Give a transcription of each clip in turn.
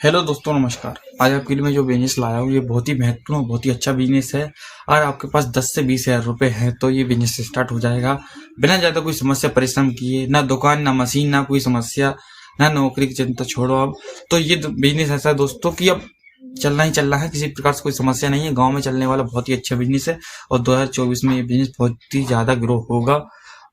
Hello दोस्तों, नमस्कार। आज आपके लिए मैं जो बिजनेस लाया हूँ ये बहुत ही महत्वपूर्ण और बहुत ही अच्छा बिजनेस है। और आपके पास 10 से 20 हज़ार रुपये हैं तो ये बिजनेस स्टार्ट हो जाएगा बिना ज़्यादा कोई समस्या परिश्रम किए। ना दुकान, ना मशीन, ना कोई समस्या, ना नौकरी की चिंता छोड़ो अब। तो ये बिजनेस ऐसा है दोस्तों कि अब चलना ही चलना है, किसी प्रकार से कोई समस्या नहीं है। गाँव में चलने वाला बहुत ही अच्छा बिजनेस है और 2024 में ये बिजनेस बहुत ही ज़्यादा ग्रो होगा।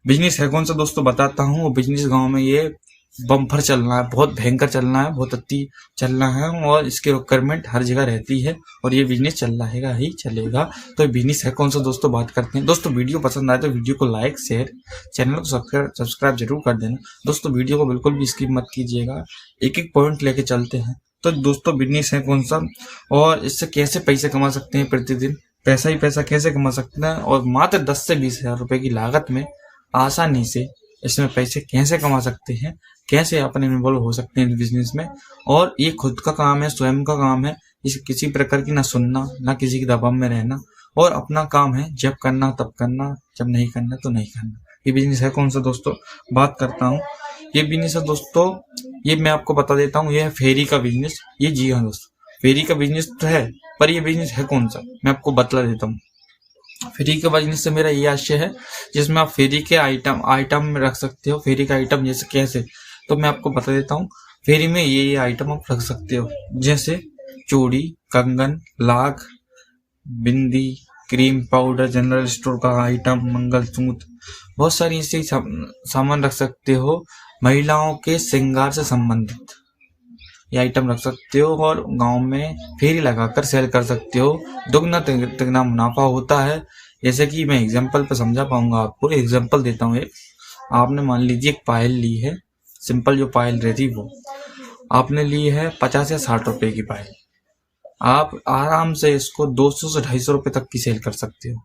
बिजनेस है कौन सा दोस्तों, बताता हूँ। बिजनेस गाँव में ये बम्पर चलना है, बहुत भयंकर चलना है, बहुत अति चलना है और इसकी रिक्वायरमेंट हर जगह रहती है और ये बिजनेस चल रहेगा ही चलेगा। तो बिजनेस है कौन सा दोस्तों, बात करते हैं। दोस्तों वीडियो पसंद आए तो वीडियो को लाइक, शेयर, चैनल को सब्सक्राइब जरूर कर देना। दोस्तों वीडियो को बिल्कुल भी स्किप मत कीजिएगा, एक एक पॉइंट लेके चलते हैं। तो दोस्तों बिजनेस है कौन सा और इससे कैसे पैसे कमा सकते हैं, प्रतिदिन पैसा ही पैसा कैसे कमा सकते हैं और मात्र 10 से 20 हज़ार रुपए की लागत में आसानी से इसमें पैसे कैसे कमा सकते हैं, कैसे अपन इन्वॉल्व हो सकते हैं इस बिजनेस में। और ये खुद का काम है, स्वयं का काम है। इस किसी प्रकार की ना सुनना, ना किसी के दबाव में रहना, और अपना काम है, जब करना तब करना, जब नहीं करना तो नहीं करना। ये बिजनेस है कौन सा दोस्तों, बात करता हूँ। ये बिजनेस है दोस्तों, ये मैं आपको बता देता हूँ, ये है फेरी का बिजनेस। ये जी हाँ दोस्तों, फेरी का बिजनेस तो है, पर ये बिजनेस है कौन सा मैं आपको बतला देता हूँ। फेरी के बिजनेस से मेरा ये आशय है जिसमें आप फेरी के आइटम में रख सकते हो। फेरी का आइटम जैसे कैसे, तो मैं आपको बता देता हूँ। फेरी में ये आइटम आप रख सकते हो, जैसे चूड़ी, कंगन, लाख, बिंदी, क्रीम पाउडर, जनरल स्टोर का आइटम, मंगलसूत्र, बहुत सारी ऐसे सामान रख सकते हो। महिलाओं के श्रृंगार से संबंधित ये आइटम रख सकते हो और गांव में फेरी लगाकर सेल कर सकते हो। दुगना तिगना मुनाफा होता है। जैसे कि मैं एग्जांपल पे समझा पाऊंगा आपको, एग्जांपल देता हूँ। एक आपने मान लीजिए एक पायल ली है, सिंपल जो पायल रहती वो आपने ली है 50 या 60 रुपए की पायल। आप आराम से इसको 200 से 250 रुपए तक की सेल कर सकते हो।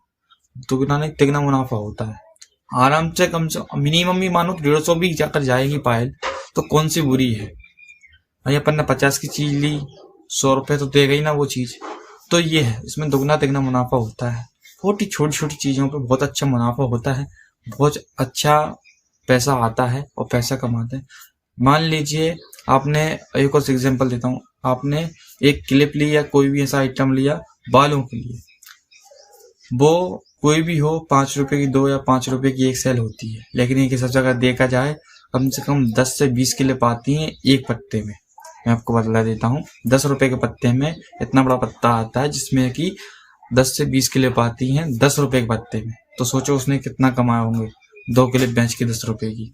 दुगना नहीं तिगना मुनाफा होता है आराम से। कम से मिनिमम भी मानो 150 भी जाकर जाएगी पायल तो कौन सी बुरी है भाई। अपन ने 50 की चीज ली, 100 रुपए तो देगा ही ना वो चीज। तो ये है, इसमें दुगना तिगना मुनाफा होता है। बहुत ही छोटी छोटी चीजों पे बहुत अच्छा मुनाफा होता है, बहुत अच्छा पैसा आता है और पैसा कमाते हैं। मान लीजिए आपने, एक और एग्जांपल देता हूँ, आपने एक क्लिप ली या कोई भी ऐसा आइटम लिया बालों के लिए, वो कोई भी हो, 5 रुपए की 2 या 5 रुपए की एक सेल होती है। लेकिन एक सब जगह देखा जाए कम से कम 10 से 20 क्लिप आती हैं एक पत्ते में। मैं आपको बतला देता हूँ, 10 रुपए के पत्ते में इतना बड़ा पत्ता आता है जिसमें कि 10 से 20 क्लिप आती हैं 10 रुपए के पत्ते में। तो सोचो उसने कितना कमाए होंगे 2 क्लिप बेच के 10 रुपए की।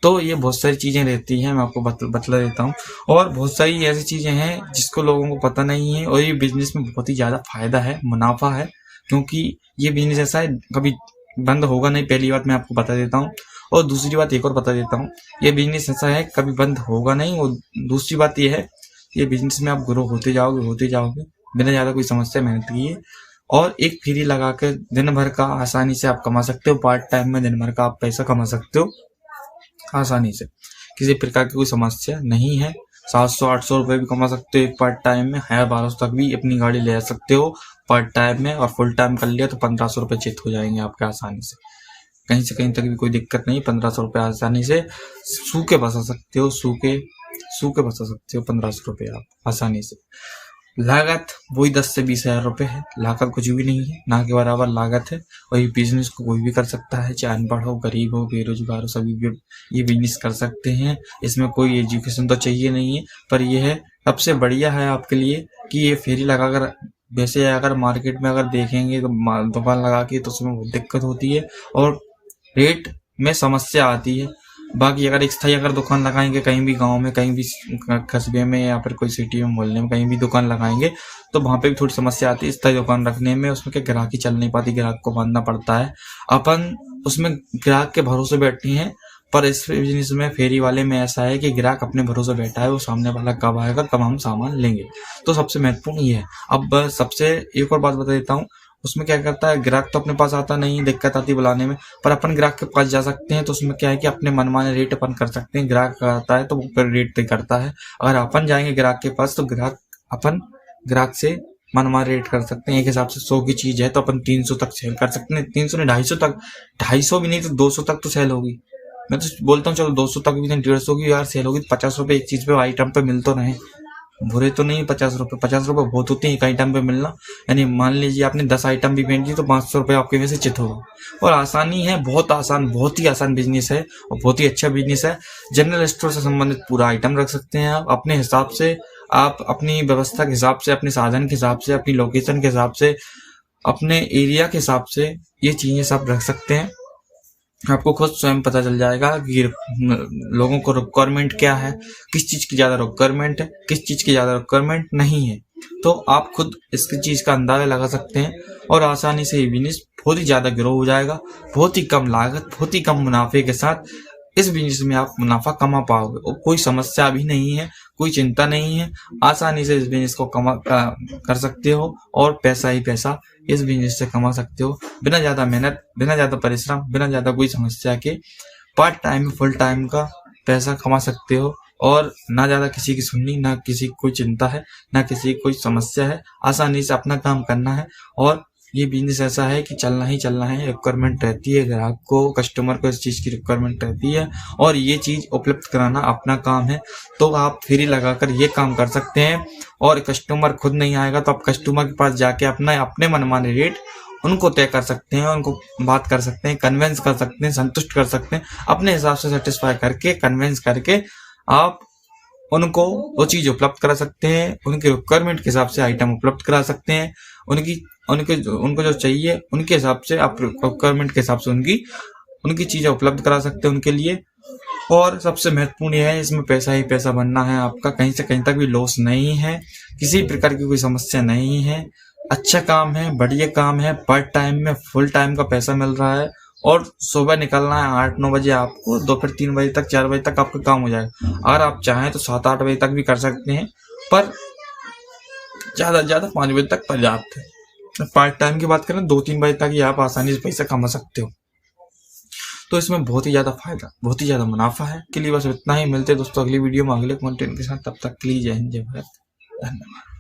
तो ये बहुत सारी चीजें रहती हैं, मैं आपको बतला देता हूँ। और बहुत सारी ऐसी चीजें हैं जिसको लोगों को पता नहीं है और ये बिजनेस में बहुत ही ज्यादा फायदा है, मुनाफा है। क्योंकि ये बिजनेस ऐसा है कभी बंद होगा नहीं, पहली बात मैं आपको बता देता हूँ। और दूसरी बात एक और बता देता हूँ, ये बिजनेस ऐसा है कभी बंद होगा नहीं। और दूसरी बात ये है, ये बिजनेस में आप ग्रो होते जाओगे बिना ज्यादा कोई समस्या मेहनत किए। और एक फ्री लगा के दिन भर का आसानी से आप कमा सकते हो। पार्ट टाइम में दिन भर का आप पैसा कमा सकते हो आसानी से, किसी प्रकार की कोई समस्या नहीं है। 700-800 रुपए भी कमा सकते हो एक पार्ट टाइम में। 1200 तक भी अपनी गाड़ी ले जा सकते हो पार्ट टाइम में। और फुल टाइम कर लिया तो 1500 रुपए चित हो जाएंगे आपके आसानी से। कहीं से कहीं तक भी कोई दिक्कत नहीं। 1500 रुपए आसानी से सूखे बचा सकते हो, सूखे बचा सकते हो 1500 रुपए आप आसानी से। लागत वही 10 से 20 हज़ार रुपए है। लागत कुछ भी नहीं है, ना के बराबर लागत है। और ये बिजनेस को कोई भी कर सकता है, चाहे अनपढ़ हो, गरीब हो, बेरोजगार हो, सभी ये बिजनेस कर सकते हैं। इसमें कोई एजुकेशन तो चाहिए नहीं है। पर यह है सबसे बढ़िया है आपके लिए कि ये फेरी लगाकर, वैसे अगर मार्केट में अगर देखेंगे तो दुकान लगा के तो उसमें बहुत दिक्कत होती है और रेट में समस्या आती है। बाकी अगर स्थायी अगर दुकान लगाएंगे कहीं भी गांव में, कहीं भी कस्बे में या फिर कोई सिटी में, मोहल्ले में कहीं भी दुकान लगाएंगे तो वहां पे भी थोड़ी समस्या आती है स्थायी दुकान रखने में। उसमें क्या ग्राहकी चल नहीं पाती, ग्राहक को बांधना पड़ता है। अपन उसमें ग्राहक के भरोसे बैठे हैं। पर इस बिजनेस में, फेरी वाले में ऐसा है कि ग्राहक अपने भरोसे बैठा है, वो सामने वाला कब आएगा, कब हम सामान लेंगे। तो सबसे महत्वपूर्ण ये है। अब सबसे एक और बात बता देता हूँ, उसमें क्या करता है, ग्राहक तो अपने पास आता नहीं, दिक्कत आती बुलाने में। पर अपन ग्राहक के पास जा सकते हैं तो उसमें क्या है कि अपने मनमाने रेट अपन कर सकते हैं। ग्राहक आता है तो वो फिर रेट तय करता है। अगर अपन जाएंगे ग्राहक के पास तो अपन ग्राहक से मनमाने रेट कर सकते हैं। एक हिसाब से 100 की चीज है तो अपन 300 तक सेल कर सकते हैं। 300 नहीं, 250 तक, 250 भी नहीं तो 200 तक तो सेल होगी। मैं तो बोलता हूँ चलो 200 तक भी नहीं, 150 की यार सेल होगी। 50 रुपए एक चीज पे आइटम पे मिल तो रहे। बुरे तो नहीं 50 रुपये, 50 रुपये बहुत होते हैं एक आइटम पे मिलना। यानी मान लीजिए आपने 10 आइटम भी बेच दी तो 500 रुपये आपके में से चित होगा। और आसानी है, बहुत आसान, बहुत ही आसान बिजनेस है और बहुत ही अच्छा बिजनेस है। जनरल स्टोर से संबंधित पूरा आइटम रख सकते हैं आप अपने हिसाब से, आप अपनी व्यवस्था के हिसाब से, अपने साधन के हिसाब से, अपनी लोकेशन के हिसाब से, अपने एरिया के हिसाब से ये चीजें सब रख सकते हैं। आपको खुद स्वयं पता चल जाएगा कि लोगों को रिक्वायरमेंट क्या है, किस चीज की ज्यादा रिक्वायरमेंट है, किस चीज की ज्यादा रिक्वायरमेंट नहीं है। तो आप खुद इसकी चीज का अंदाजा लगा सकते हैं और आसानी से ये बिजनेस बहुत ही ज्यादा ग्रो हो जाएगा। बहुत ही कम लागत, बहुत ही कम मुनाफे के साथ इस बिजनेस में आप मुनाफा कमा पाओगे और कोई समस्या भी नहीं है, कोई चिंता नहीं है। आसानी से इस बिजनेस को कर सकते हो और पैसा ही पैसा इस बिजनेस से कमा सकते हो, बिना ज्यादा मेहनत, बिना ज्यादा परिश्रम, बिना ज्यादा कोई समस्या के। पार्ट टाइम फुल टाइम का पैसा कमा सकते हो और ना ज्यादा किसी की सुननी, ना किसी की कोई चिंता है, ना किसी की कोई समस्या है। आसानी से अपना काम करना है और ये बिजनेस ऐसा है कि चलना ही चलना है। रिक्वायरमेंट रहती है, ग्राहक को, कस्टमर को इस चीज की रिक्वायरमेंट रहती है और ये चीज उपलब्ध कराना अपना काम है। तो आप फ्री लगाकर ये काम कर सकते हैं और कस्टमर खुद नहीं आएगा तो आप कस्टमर के पास जाके अपने मनमाने रेट उनको तय कर सकते हैं, उनको बात कर सकते हैं, कन्विंस कर सकते हैं, संतुष्ट कर सकते हैं। अपने हिसाब से सेटिस्फाई करके, कन्विंस करके आप उनको वो चीज उपलब्ध करा सकते हैं। उनके रिक्वायरमेंट के हिसाब से आइटम उपलब्ध करा सकते हैं। उनको जो चाहिए उनके हिसाब से आप रिक्वायरमेंट के हिसाब से उनकी चीजें उपलब्ध करा सकते हैं उनके लिए। और सबसे महत्वपूर्ण यह है, इसमें पैसा ही पैसा बनना है आपका, कहीं से कहीं तक भी लॉस नहीं है, किसी प्रकार की कोई समस्या नहीं है। अच्छा काम है, बढ़िया काम है, पार्ट टाइम में फुल टाइम का पैसा मिल रहा है और सुबह निकलना है 8-9 बजे आपको, दोपहर 3 बजे तक, 4 बजे तक आपका काम हो जाएगा। अगर आप चाहें तो 7-8 बजे तक भी कर सकते हैं, पर ज्यादा से ज्यादा 5 बजे तक पर्याप्त है। पार्ट टाइम की बात करें 2-3 बजे तक ही आप आसानी से पैसा कमा सकते हो। तो इसमें बहुत ही ज्यादा फायदा, बहुत ही ज्यादा मुनाफा है। के लिए बस इतना ही। मिलते हैं दोस्तों अगली वीडियो में अगले कंटेंट के साथ। तब तक के लिए जय हिंद, जय भारत, धन्यवाद।